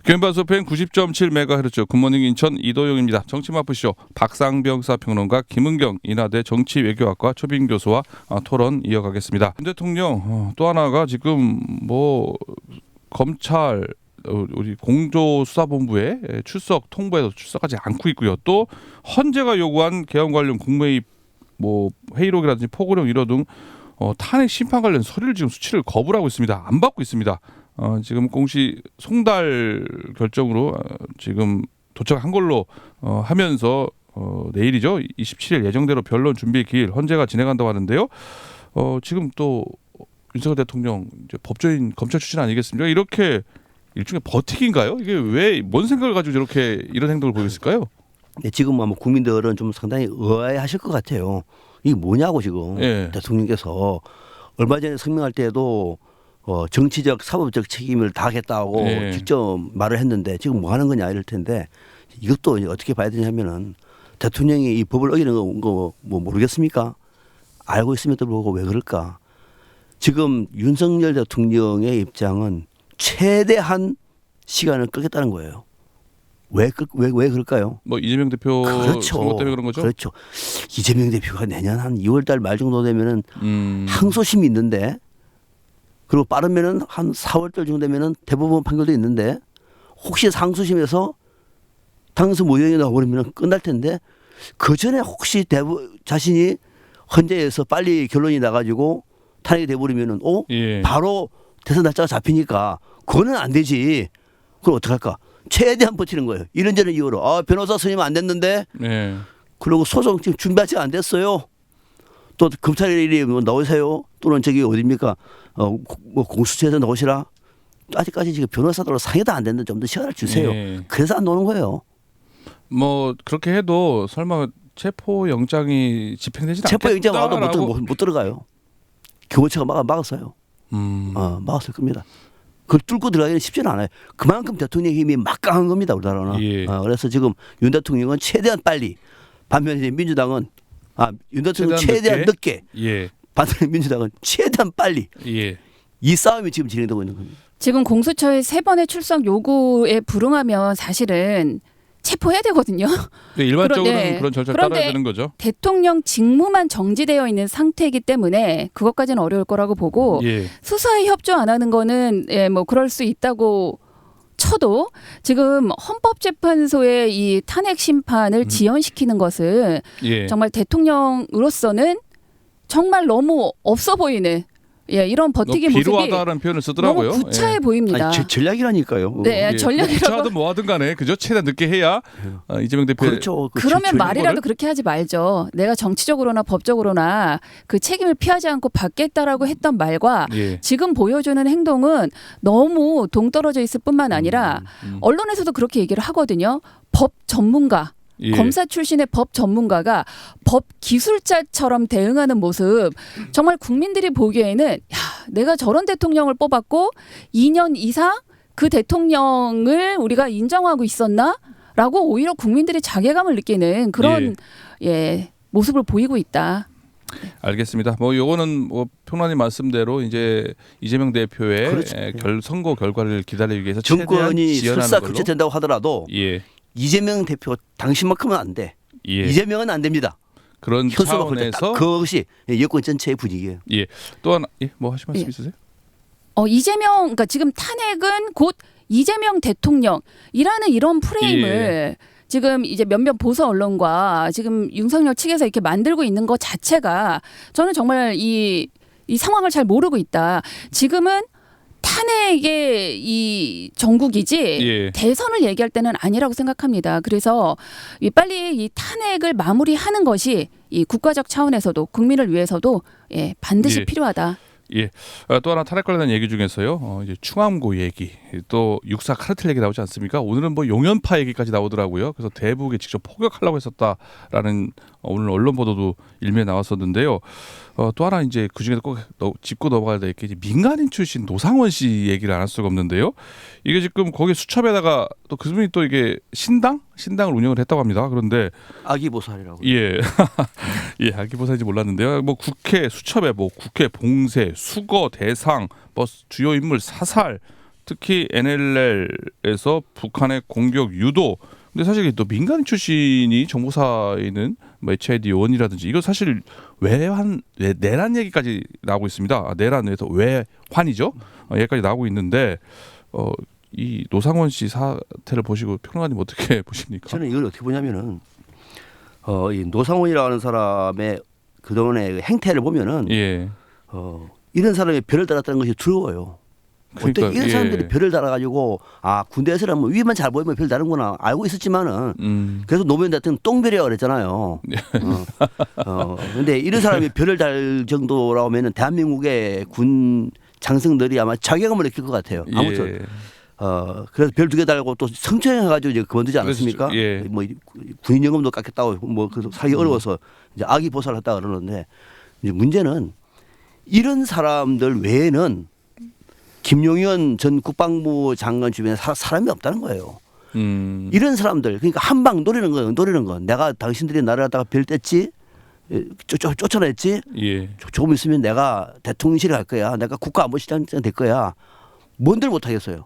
교인방송 FM 90.7MHz 굿모닝 인천 이도영입니다. 정치마프쇼 박상병 사평론가 김은경 인하대 정치외교학과 초빙 교수와 토론 이어가겠습니다. 윤 대통령 또 하나가 지금 검찰 우리 공조수사본부에 출석 통보에도 출석하지 않고 있고요. 또 헌재가 요구한 개헌 관련 국무회의 회의록이라든지 포고령 이러 등 탄핵 심판 관련 서류를 지금 수치를 거부를 하고 있습니다. 안 받고 있습니다. 지금 공시 송달 결정으로 지금 도착한 걸로 하면서 내일이죠. 27일 예정대로 변론 준비 기일 헌재가 진행한다고 하는데요. 지금 또 윤석열 대통령 이제 법조인 검찰 출신 아니겠습니까? 이렇게 일종의 버티기인가요? 이게 왜 뭔 생각을 가지고 저렇게 이런 행동을 보였을까요? 네, 지금 아마 국민들은 좀 상당히 의아해하실 것 같아요. 이게 뭐냐고 지금 대통령께서 얼마 전에 성명할 때도 정치적 사법적 책임을 다하겠다고 직접 말을 했는데 지금 뭐 하는 거냐 이럴 텐데 이것도 이제 어떻게 봐야 되냐면은 대통령이 이 법을 어기는 거 뭐 모르겠습니까? 알고 있음에도 불구하고 왜 그럴까? 지금 윤석열 대통령의 입장은 최대한 시간을 끌겠다는 거예요. 왜 그럴까요? 이재명 대표 선거 때문에 그런 거죠? 그렇죠. 이재명 대표가 내년 한 2월달 말 정도 되면은 항소심이 있는데 그리고 빠르면은 한 4월달 정도 되면은 대법원 판결도 있는데 혹시 상소심에서 당선 무효에 나와버리면 끝날 텐데 그 전에 혹시 자신이 헌재에서 빨리 결론이 나가지고 탄핵이 돼버리면은 바로 대선 날짜가 잡히니까 그거는 안 되지. 그럼 어떡할까? 최대한 버티는 거예요. 이런저런 이유로 변호사 선임 안 됐는데 그리고 소송 지금 준비 아직 안 됐어요. 또 검찰이 나오세요. 또는 저기 어디입니까? 공수처에서 나오시라. 아직까지 지금 변호사들로 상의도 안 됐는데 좀 더 시간을 주세요. 그래서 안 나오는 거예요. 그렇게 해도 설마 체포영장이 집행되지 않겠다. 체포영장 와도 못 들어가요. 경호처가 막았어요. 막았을 겁니다. 그걸 뚫고 들어가기는 쉽지는 않아요. 그만큼 대통령의 힘이 막강한 겁니다. 우리나라는. 그래서 지금 윤 대통령은 최대한 빨리, 반면에 이제 민주당은 윤 대통령은 최대한 늦게, 반면에 민주당은 최대한 빨리. 이 싸움이 지금 진행되고 있는 겁니다. 지금 공수처의 3번의 출석 요구에 불응하면 사실은 체포해야 되거든요. 일반적으로는 그런 절차를 따라야 되는 거죠. 대통령 직무만 정지되어 있는 상태이기 때문에 그것까지는 어려울 거라고 보고 수사에 협조 안 하는 거는 그럴 수 있다고 쳐도 지금 헌법재판소의 이 탄핵 심판을 지연시키는 것은 정말 대통령으로서는 정말 너무 없어 보이는 이런 버티기 모습이 비루하다라는 표현을 쓰더라고요. 너무 구차해 보입니다. 전략이라니까요. 전략이라고. 구차하든 뭐하든 간에 그죠? 최대한 늦게 해야 이재명 대표. 그렇죠. 그러면 말이라도 그렇게 하지 말죠. 내가 정치적으로나 법적으로나 그 책임을 피하지 않고 받겠다라고 했던 말과 지금 보여주는 행동은 너무 동떨어져 있을 뿐만 아니라 언론에서도 그렇게 얘기를 하거든요. 법 전문가. 검사 출신의 법 전문가가 법 기술자처럼 대응하는 모습 정말 국민들이 보기에는 내가 저런 대통령을 뽑았고 2년 이상 그 대통령을 우리가 인정하고 있었나? 라고 오히려 국민들이 자괴감을 느끼는 그런 모습을 보이고 있다. 알겠습니다. 요거는 평론가님 말씀대로 이제 이재명 대표의 선거 결과를 기다리기 위해서 정권이 설사 교체된다고 하더라도 이재명 대표 당신만큼은 안 돼. 이재명은 안 됩니다. 그런 차원에서 그것이 여권 전체의 분위기예요. 또 하나 뭐 하실 말씀 있으세요? 이재명 그러니까 지금 탄핵은 곧 이재명 대통령이라는 이런 프레임을 지금 이제 몇몇 보수 언론과 지금 윤석열 측에서 이렇게 만들고 있는 것 자체가 저는 정말 이 상황을 잘 모르고 있다. 지금은 탄핵의 이 정국이지 대선을 얘기할 때는 아니라고 생각합니다. 그래서 빨리 이 탄핵을 마무리하는 것이 이 국가적 차원에서도 국민을 위해서도 반드시 필요하다. 또 하나 탄핵 관련된 얘기 중에서요. 이제 충암고 얘기, 또 육사 카르텔 얘기 나오지 않습니까? 오늘은 용연파 얘기까지 나오더라고요. 그래서 대북에 직접 포격하려고 했었다라는 오늘 언론 보도도 일면에 나왔었는데요. 또 하나 이제 그 중에서 꼭 짚고 넘어가야 될 게 민간인 출신 노상원 씨 얘기를 안 할 수가 없는데요. 이게 지금 거기 수첩에다가 또 그분이 또 이게 신당을 운영을 했다고 합니다. 그런데 아기보살이라고. 아기보살인지 몰랐는데요. 국회 수첩에 국회 봉쇄, 수거 대상, 주요 인물 사살, 특히 NLL에서 북한의 공격 유도. 근데 사실 또 민간 출신이 정보사에 있는 뭐 HID 요원이라든지 이거 사실 내란 얘기까지 나오고 있습니다. 내란에서 외환이죠. 여기까지 나오고 있는데 이 노상원 씨 사태를 보시고 평론가님 어떻게 보십니까? 저는 이걸 어떻게 보냐면은 이 노상원이라는 사람의 그동안의 행태를 보면은 예. 이런 사람이 별을 달았다는 것이 두려워요. 그러니까, 어떻게 이런 사람들이 별을 달아가지고 군대에서는 뭐 위만 잘 보이면 별 다른구나 알고 있었지만은 그래서 노무현 대통령 똥별이라고 그랬잖아요. 근데 이런 사람이 별을 달 정도라고 하면은 대한민국의 군 장성들이 아마 자괴감을 느낄 것 같아요. 아무튼 예. 그래서 별 2개 달고 또 성추행해가지고 이제 그만두지 않았습니까? 예. 뭐 군인연금도 깎겠다고 뭐 그래서 살기 어려워서 이제 아기 보살을 했다 그러는데 이제 문제는 이런 사람들 외에는 김용현 전 국방부 장관 주변에 사람이 없다는 거예요. 이런 사람들 그러니까 한 방 노리는 거예요. 노리는 건 내가 당신들이 나를 갖다가 별 뗐지 쫓아냈지 예. 조금 있으면 내가 대통령실에 갈 거야. 내가 국가안보실장 될 거야. 뭔들 못하겠어요.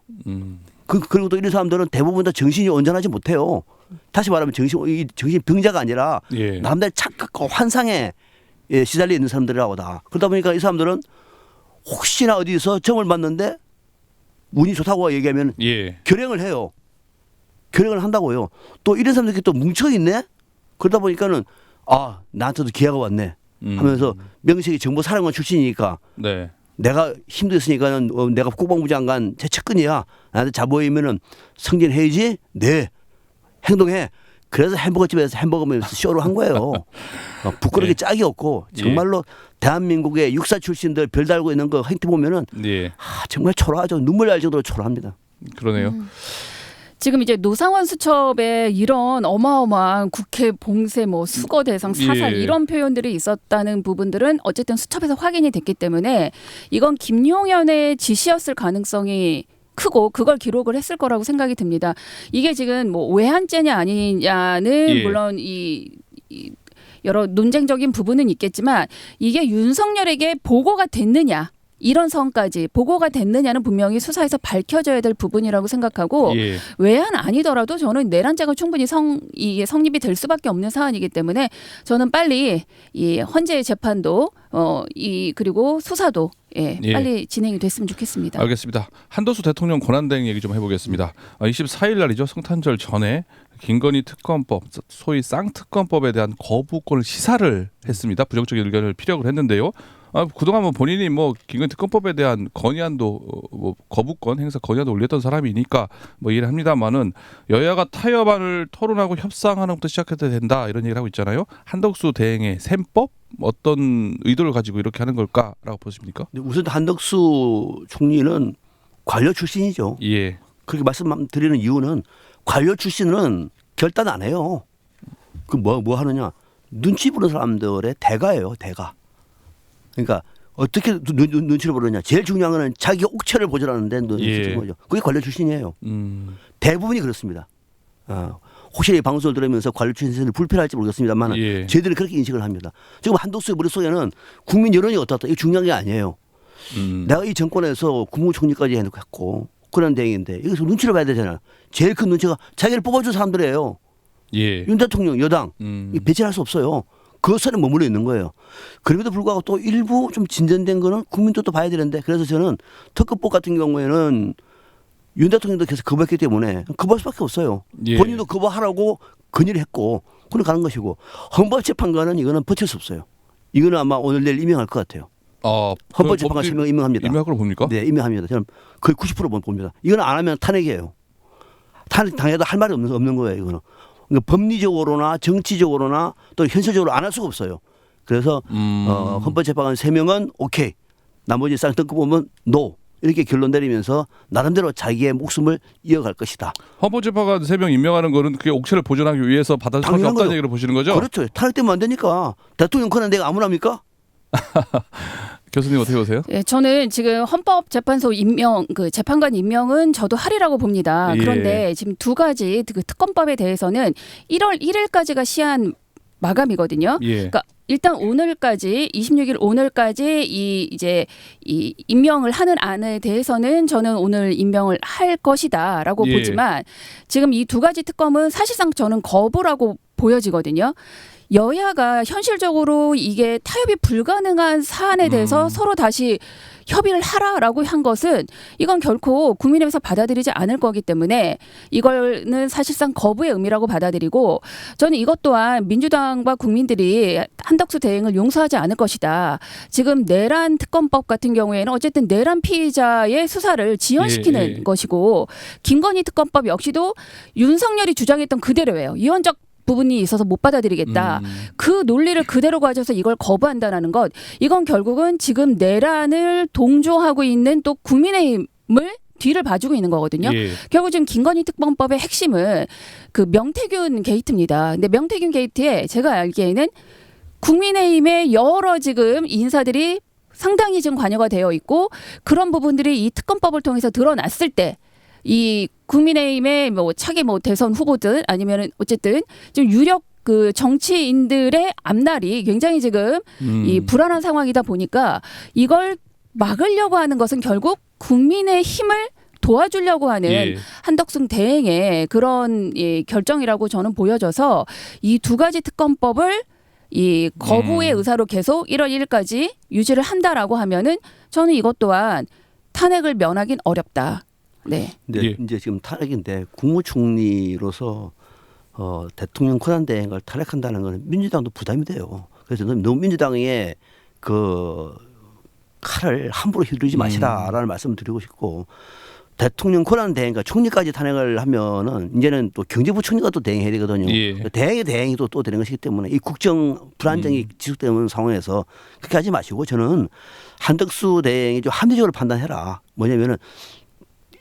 그리고 또 이런 사람들은 대부분 다 정신이 온전하지 못해요. 다시 말하면 정신병자가 아니라 예. 남들의 착각과 환상에 시달려 있는 사람들이라고 다. 그러다 보니까 이 사람들은 혹시나 어디서 점을 봤는데 운이 좋다고 얘기하면 예. 결행을 해요. 결행을 한다고요. 또 이런 사람들이 또 뭉쳐있네. 그러다 보니까는 나한테도 기회가 왔네 하면서 명색이 정보사령관 출신이니까 네. 내가 힘도 있으니까는 내가 국방부 장관 제 측근이야. 나한테 자보이면은 승진해야지. 네. 행동해. 그래서 햄버거집에서 햄버거 먹으면서 쇼를 한 거예요. 부끄럽게 예. 짝이 없고 정말로 대한민국의 육사 출신들 별 달고 있는 거 행태 보면은 예. 정말 초라하죠. 눈물 날 정도로 초라합니다. 그러네요. 지금 이제 노상원 수첩에 이런 어마어마한 국회 봉쇄, 뭐 수거 대상, 사살 예. 이런 표현들이 있었다는 부분들은 어쨌든 수첩에서 확인이 됐기 때문에 이건 김용현의 지시였을 가능성이 크고 그걸 기록을 했을 거라고 생각이 듭니다. 이게 지금 뭐 외환죄냐 아니냐는 예. 물론 이 여러 논쟁적인 부분은 있겠지만 이게 윤석열에게 보고가 됐느냐. 이런 선까지 보고가 됐느냐는 분명히 수사에서 밝혀져야 될 부분이라고 생각하고 예. 외환 아니더라도 저는 내란죄가 충분히 이게 성립이 될 수밖에 없는 사안이기 때문에 저는 빨리 이 헌재의 재판도 그리고 수사도 예. 빨리 진행이 됐으면 좋겠습니다. 알겠습니다. 한도수 대통령 권한대행 얘기 좀 해보겠습니다. 24일 날이죠. 성탄절 전에 김건희 특검법, 소위 쌍특검법에 대한 거부권을 시사를 했습니다. 부정적인 의견을 피력을 했는데요. 그동안 뭐 본인이 뭐 김건희 특검법에 대한 건의안도 거부권 행사 건의안도 올렸던 사람이니까 뭐 이해를 합니다만은 여야가 타협안을 토론하고 협상하는 것부터 시작해야 된다 이런 얘기를 하고 있잖아요. 한덕수 대행의 셈법 어떤 의도를 가지고 이렇게 하는 걸까라고 보십니까? 우선 한덕수 총리는 관료 출신이죠. 예. 그렇게 말씀드리는 이유는 관료 출신은 결단 안 해요. 그 뭐 하느냐? 눈치 보는 사람들의 대가예요. 대가. 그러니까 어떻게 눈치를 보느냐. 제일 중요한 거는 자기 옥체를 보존하는데 눈치를 보는 거죠. 그게 관료 출신이에요. 대부분이 그렇습니다. 혹시 이 방송을 들으면서 관료 출신을 불편할지 모르겠습니다만 예. 저희들은 그렇게 인식을 합니다. 지금 한덕수의 머릿속에는 국민 여론이 어떻다. 이게 중요한 게 아니에요. 내가 이 정권에서 국무총리까지 해놓고 그런 대행인데 여기서 눈치를 봐야 되잖아요. 제일 큰 눈치가 자기를 뽑아준 사람들이에요. 예. 윤 대통령 여당 배제할 수 없어요. 그 선에 머물러 있는 거예요. 그럼에도 불구하고 또 일부 좀 진전된 거는 국민도 또 봐야 되는데 그래서 저는 특검법 같은 경우에는 윤 대통령도 계속 거부했기 때문에 거부할 수밖에 없어요. 예. 본인도 거부하라고 건의를 했고 그래 가는 것이고 헌법재판관은 이거는 버틸 수 없어요. 이거는 아마 오늘 내일 임명할 것 같아요. 헌법재판관 3명 임명합니다. 임명할 걸 봅니까? 네, 임명합니다. 저는 거의 90% 봅니다. 이거는 안 하면 탄핵이에요. 탄핵 당해도 할 말이 없는 거예요. 이거는. 그러니까 법리적으로나 정치적으로나 또 현실적으로 안 할 수가 없어요. 그래서 헌법재판관 3명은 오케이. 나머지 쌍특검 보면 노. 이렇게 결론 내리면서 나름대로 자기의 목숨을 이어갈 것이다. 헌법재판관 3명 임명하는 거는 그게 옥체를 보존하기 위해서 받아줄 수밖에 없다는 거죠. 얘기를 보시는 거죠? 그렇죠. 탄핵되면 안 되니까. 대통령 권한 내가 아무나 합니까? 교수님 어떻게 보세요? 네, 저는 지금 헌법재판소 임명, 재판관 임명은 저도 하리라고 봅니다. 예. 그런데 지금 두 가지 그 특검법에 대해서는 1월 1일까지가 시한 마감이거든요. 예. 그러니까 일단 오늘까지 26일 오늘까지 이제 이 임명을 하는 안에 대해서는 저는 오늘 임명을 할 것이다라고 예. 보지만 지금 이 두 가지 특검은 사실상 저는 거부라고 보여지거든요. 여야가 현실적으로 이게 타협이 불가능한 사안에 대해서 서로 다시 협의를 하라라고 한 것은 이건 결코 국민의힘에서 받아들이지 않을 거기 때문에 이거는 사실상 거부의 의미라고 받아들이고 저는 이것 또한 민주당과 국민들이 한덕수 대행을 용서하지 않을 것이다. 지금 내란 특검법 같은 경우에는 어쨌든 내란 피의자의 수사를 지연시키는 것이고 김건희 특검법 역시도 윤석열이 주장했던 그대로예요. 이원적 부분이 있어서 못 받아들이겠다. 그 논리를 그대로 가져서 이걸 거부한다는 것. 이건 결국은 지금 내란을 동조하고 있는 또 국민의힘을 뒤를 봐주고 있는 거거든요. 예. 결국 지금 김건희 특검법의 핵심은 그 명태균 게이트입니다. 근데 명태균 게이트에 제가 알기에는 국민의힘의 여러 지금 인사들이 상당히 지금 관여가 되어 있고 그런 부분들이 이 특검법을 통해서 드러났을 때 이 국민의힘의 뭐 차기 뭐 대선 후보들 아니면은 어쨌든 좀 유력 그 정치인들의 앞날이 굉장히 지금 이 불안한 상황이다 보니까 이걸 막으려고 하는 것은 결국 국민의 힘을 도와주려고 하는 예. 한덕수 대행의 그런 결정이라고 저는 보여져서 이 두 가지 특검법을 이 거부의 의사로 계속 1월 1일까지 유지를 한다라고 하면은 저는 이것 또한 탄핵을 면하긴 어렵다. 네. 근데 예. 이제 지금 탄핵인데 국무총리로서 대통령 권한 대행을 탄핵한다는 건 민주당도 부담이 돼요. 그래서 너무 민주당의 그 칼을 함부로 휘두르지 마시라라는 말씀을 드리고 싶고 대통령 권한 대행과 총리까지 탄핵을 하면은 이제는 또 경제부총리가 또 대행해야 되거든요. 예. 대행의 대행이 또 되는 것이기 때문에 이 국정 불안정이 지속되는 상황에서 그렇게 하지 마시고 저는 한덕수 대행이 좀 합리적으로 판단해라. 뭐냐면은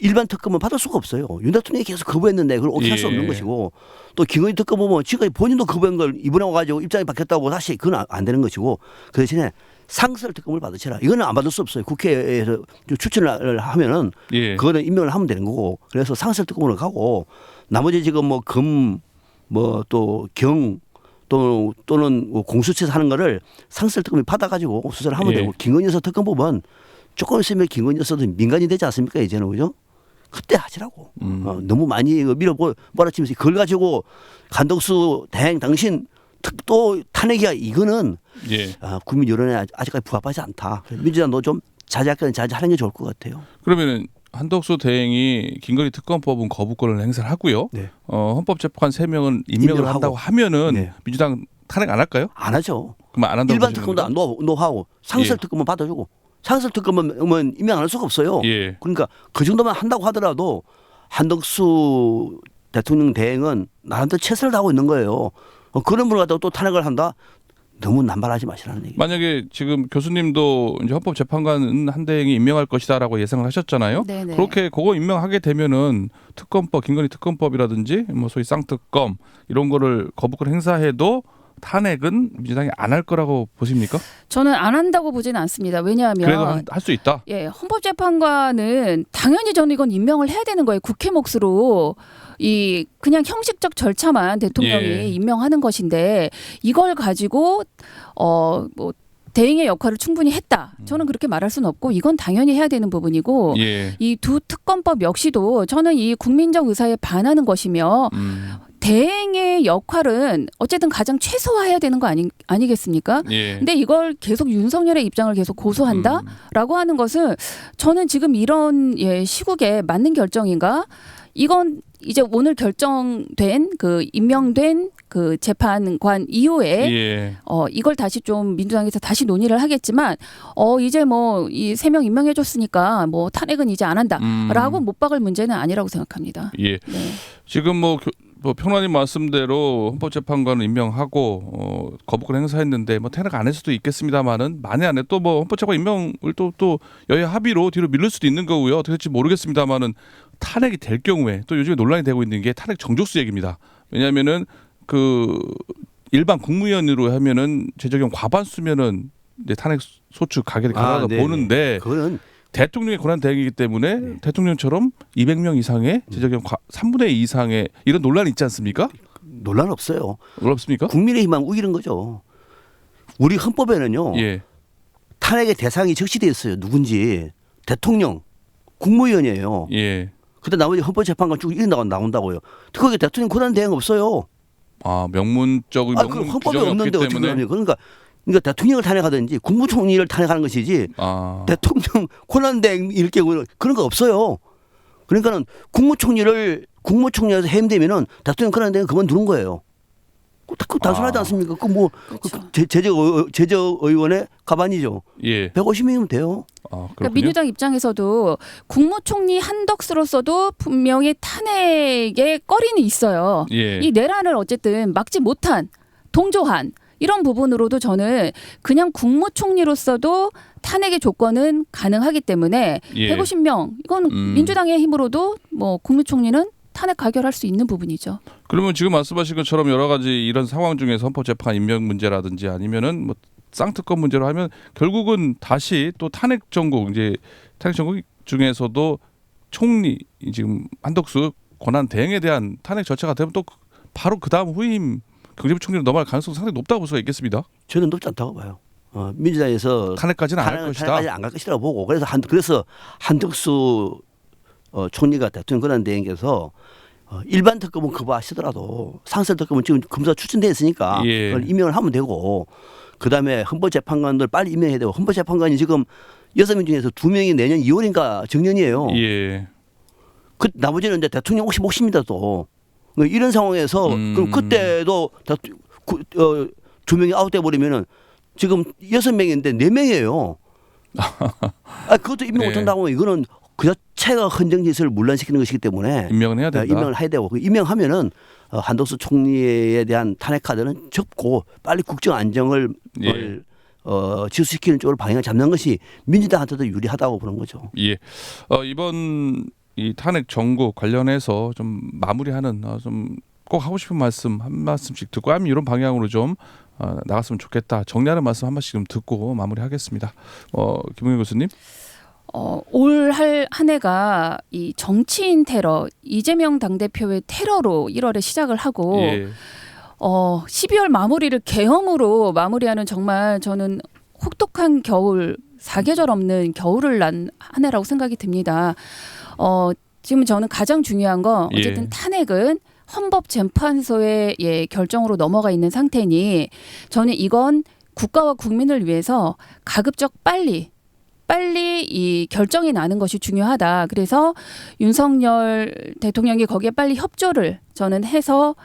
일반 특검은 받을 수가 없어요. 윤 대통령이 계속 거부했는데 그걸 오케이 할 수 예. 없는 것이고 또 김건희 특검 보면 지금까지 본인도 거부한 걸 이번에 와가지고 입장이 바뀌었다고 다시 그건 안 되는 것이고 그 대신에 상설 특검을 받으시라. 이거는 안 받을 수 없어요. 국회에서 추천을 하면은 예. 그거는 임명을 하면 되는 거고 그래서 상설 특검으로 가고 나머지 지금 뭐 금 뭐 또 경 또는 공수처에서 하는 거를 상설 특검이 받아가지고 수사를 하면 예. 되고 김건희 여사 특검 보면 조금 있으면 김건희 여사도 민간이 되지 않습니까 이제는 그죠? 그때 하시라고. 너무 많이 몰아치면서 그걸 가지고 한덕수 대행 당신 또 탄핵이야 이거는 예. 국민 여론에 아직까지 부합하지 않다. 민주당도 좀 자제하는 게 좋을 것 같아요. 그러면은 한덕수 대행이 김건희 특검법은 거부권을 행사를 하고요. 네. 헌법재판 3명은 임명을 임명하고. 한다고 하면은 네. 민주당 탄핵 안 할까요? 안 하죠. 그럼 안 한다고 일반 보시는 특검도 겁니까? 안 노하고 상설 예. 특검만 받아주고 상설 특검은 임명 안 할 수가 없어요. 예. 그러니까 그 정도만 한다고 하더라도 한덕수 대통령 대행은 나름대로 최선을 다하고 있는 거예요. 그런 분을 갖다가 또 탄핵을 한다? 너무 남발하지 마시라는 얘기. 만약에 지금 교수님도 이제 헌법재판관 한 대행이 임명할 것이다라고 예상을 하셨잖아요. 네네. 그렇게 그거 임명하게 되면은 특검법, 김건희 특검법이라든지 뭐 소위 쌍특검 이런 거를 거부권 행사해도 탄핵은 민주당이 안 할 거라고 보십니까? 저는 안 한다고 보지는 않습니다. 왜냐하면 그래도 할 수 있다. 예, 헌법재판관은 당연히 저는 이건 임명을 해야 되는 거예요. 국회 몫으로 이 그냥 형식적 절차만 대통령이 예. 임명하는 것인데 이걸 가지고 뭐 대행의 역할을 충분히 했다. 저는 그렇게 말할 수는 없고 이건 당연히 해야 되는 부분이고 예. 이 두 특검법 역시도 저는 이 국민적 의사에 반하는 것이며 대행의 역할은 어쨌든 가장 최소화해야 되는 거 아니겠습니까? 예. 근데 이걸 계속 윤석열의 입장을 계속 고수한다라고 하는 것은 저는 지금 이런 시국에 맞는 결정인가? 이건 이제 오늘 결정된 그 임명된 그 재판관 이후에 예. 이걸 다시 좀 민주당에서 다시 논의를 하겠지만 이제 뭐 이 3명 임명해 줬으니까 뭐 탄핵은 이제 안 한다라고 못 박을 문제는 아니라고 생각합니다. 예. 네. 지금 뭐 평론가님 말씀대로 헌법재판관을 임명하고 거부권 행사했는데 뭐 탄핵 안 할 수도 있겠습니다만은 만에 안에 또 뭐 헌법재판관 임명을 또 여야 합의로 뒤로 밀릴 수도 있는 거고요. 어떻게 될지 모르겠습니다만은 탄핵이 될 경우에 또 요즘에 논란이 되고 있는 게 탄핵 정족수 얘기입니다. 왜냐하면은 그 일반 국무위원으로 하면은 재적용 과반수면은 이제 탄핵 소추 가게 가능하다 네네. 보는데 그거는 대통령의 권한 대행이기 때문에 대통령처럼 200명 이상의 재적용 3분의 2 이상의 이런 논란이 있지 않습니까? 논란 없어요. 어렵습니까? 국민의 힘만 우기는 거죠. 우리 헌법에는요. 예. 탄핵의 대상이 적시돼 있어요. 누군지 대통령, 국무위원이에요. 예. 그때 나머지 헌법재판관 쭉 이렇게 나온다고요. 거기 대통령 권한 대행 없어요. 아 명문적인 그 명문 헌법에 규정이 없는데 없기 어떻게 때문에. 그러니까 대통령을 탄핵하든지 국무총리를 탄핵하는 것이지 아. 대통령 권한 대행일 경우는 그런 거 없어요. 그러니까는 국무총리에서 해임되면은 대통령 권한 대행 그만두는 거예요. 그 단순하지 않습니까? 그뭐 그렇죠. 제적의원의 가반이죠. 예. 150명이면 돼요. 아, 그러니까 그렇군요. 민주당 입장에서도 국무총리 한덕수로서도 분명히 탄핵의 꺼리는 있어요. 예. 이 내란을 어쨌든 막지 못한 동조한 이런 부분으로도 저는 그냥 국무총리로서도 탄핵의 조건은 가능하기 때문에 예. 150명 이건 민주당의 힘으로도 뭐 국무총리는 탄핵 가결할 수 있는 부분이죠. 그러면 지금 말씀하신 것처럼 여러 가지 이런 상황 중에서 헌법재판 임명 문제라든지 아니면은 뭐 쌍특검 문제로 하면 결국은 다시 또 탄핵 정국 이제 탄핵 정국 중에서도 총리 지금 한덕수 권한 대행에 대한 탄핵 절차가 되면 또 바로 그 다음 후임 경제부총리로 넘어갈 가능성이 상당히 높다고 볼 수가 있겠습니다. 저는 높지 않다고 봐요. 민주당에서 탄핵까지는 안 할 것이다. 탄핵까지 안 갈 것이라고 보고 그래서 한덕수 총리가 대통령 권한 대행께서 일반 특검은 거부하시더라도 상설 특검은 지금 검사 추천돼 있으니까 예. 그걸 임명을 하면 되고 그다음에 헌법재판관들 빨리 임명해야 되고 헌법재판관이 지금 6명 중에서 2명이 내년 2월인가 정년이에요. 예. 그 나머지는 이제 대통령 혹시 몫입니다 또. 이런 상황에서 그럼 그때도 2명이 아웃돼 버리면은 지금 6명인데 4명이에요. 그것도 임명 네. 못한다고 하면 이거는 그 자체가 헌정질서를 문란시키는 것이기 때문에 임명은 해야 된다. 임명을 해야 되고 임명하면은 한덕수 총리에 대한 탄핵 카드는 접고 빨리 국정 안정을 예. 지수시키는 쪽으로 방향을 잡는 것이 민주당한테도 유리하다고 보는 거죠. 예. 이번 이 탄핵 정국 관련해서 좀 마무리하는 좀 꼭 하고 싶은 말씀 한 말씀씩 듣고 하면 이런 방향으로 좀 나갔으면 좋겠다. 정리하는 말씀 한 번씩 좀 듣고 마무리하겠습니다. 김웅현 교수님. 올 한 해가 이 정치인 테러, 이재명 당대표의 테러로 1월에 시작을 하고 예. 12월 마무리를 계엄으로 마무리하는 정말 저는 혹독한 겨울, 사계절 없는 겨울을 난 한 해라고 생각이 듭니다. 지금 저는 가장 중요한 건 어쨌든 예. 탄핵은 헌법재판소의 결정으로 넘어가 있는 상태니 저는 이건 국가와 국민을 위해서 가급적 빨리 이 결정이 나는 것이 중요하다. 그래서 윤석열 대통령이 거기에 빨리 협조를 저는 해서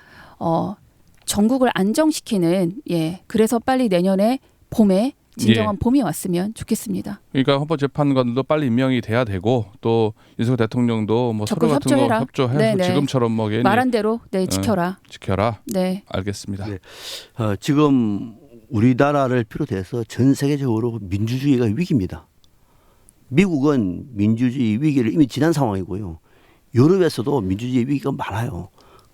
전국을 안정시키는 그래서 빨리 내년에 봄에 진정한 봄이 왔으면 좋겠습니다. 그러니까 헌법재판관들도 빨리 임명이 돼야 되고 또 윤석열 대통령도 뭐 서로 같은 협조해라. 거 협조해서 네네. 지금처럼 뭐 괜히 말한 대로 지켜라. 지켜라. 네. 알겠습니다. 네. 지금 우리나라를 비롯해서 전 세계적으로 민주주의가 위기입니다. 미국은 민주주의 위기를 이미 지난 상황이고요. 유럽에서도 민주주의 위기가 많아요.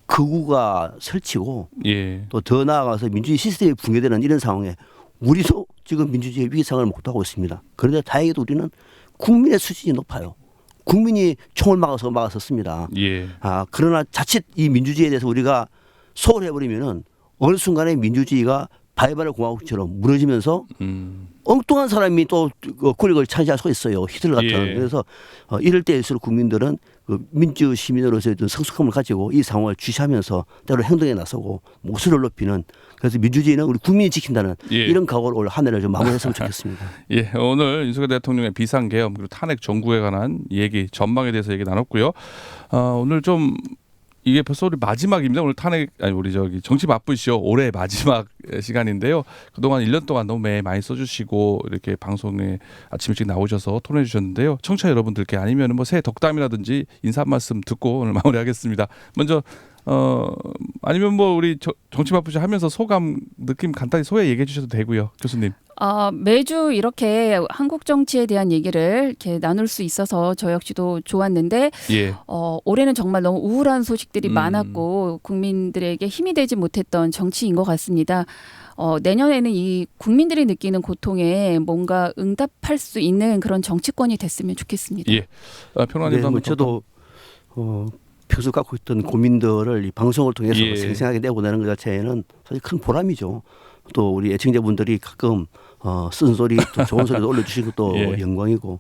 극우가 설치고 예. 또 더 나아가서 민주주의 시스템이 붕괴되는 이런 상황에 우리도 지금 민주주의 위기상을 목도하고 있습니다. 그런데 다행히도 우리는 국민의 수준이 높아요. 국민이 총을 막았었습니다. 예. 그러나 자칫 이 민주주의에 대해서 우리가 소홀해버리면은 어느 순간에 민주주의가 바이바르 공화국처럼 무너지면서 엉뚱한 사람이 또 권력을 차지할 수가 있어요. 히틀러 같은. 예. 그래서 이럴 때일수록 국민들은 민주 시민으로서의 성숙함을 가지고 이 상황을 주시하면서 때로 행동에 나서고 목소리를 높이는 그래서 민주주의는 우리 국민이 지킨다는 이런 각오를 올 한 해를 좀 마무리했으면 좋겠습니다. 예, 오늘 윤석열 대통령의 비상계엄 그리고 탄핵 정국에 관한 얘기 전망에 대해서 얘기 나눴고요. 오늘 좀 이게 벌써 우리 마지막입니다. 오늘 우리 정치 바쁘시오. 올해 마지막 시간인데요. 그동안 1년 동안 너무 많이 써주시고 이렇게 방송에 아침 일찍 나오셔서 토론해 주셨는데요. 청취자 여러분들께 아니면 뭐 새해 덕담이라든지 인사 한 말씀 듣고 오늘 마무리하겠습니다. 먼저 아니면 뭐 우리 정치 바쁘시 하면서 소감 느낌 간단히 소개 얘기해 주셔도 되고요, 교수님. 매주 이렇게 한국 정치에 대한 얘기를 이렇게 나눌 수 있어서 저 역시도 좋았는데 예. 올해는 정말 너무 우울한 소식들이 많았고 국민들에게 힘이 되지 못했던 정치인 것 같습니다. 내년에는 이 국민들이 느끼는 고통에 뭔가 응답할 수 있는 그런 정치권이 됐으면 좋겠습니다. 예. 평론가님도 한번 저도 평소 갖고 있던 고민들을 이 방송을 통해서 생생하게 내보내는 것 자체는 사실 큰 보람이죠. 또 우리 애청자분들이 가끔 쓴소리 또 좋은 소리도 올려주시고 또 예. 영광이고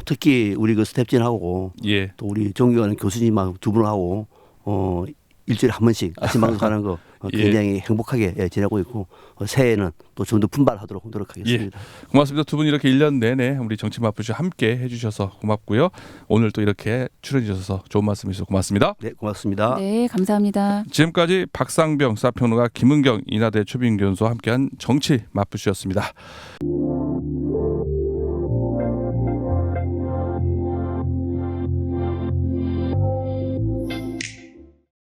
특히 우리 그 스텝진하고 예. 또 우리 존경하는 교수님하고 두 분하고 일주일에 한 번씩 아침 방송하는 거 굉장히 행복하게 지내고 있고 새해에는 또 좀 더 분발하도록 노력하겠습니다. 고맙습니다. 두 분 이렇게 1년 내내 우리 정치 마프쇼 함께 해주셔서 고맙고요. 오늘 또 이렇게 출연해 주셔서 좋은 말씀 해주셔서 고맙습니다. 네, 고맙습니다. 네, 감사합니다. 지금까지 박상병 사평론가 김은경 인하대 초빙교수와 함께한 정치 마프쇼였습니다.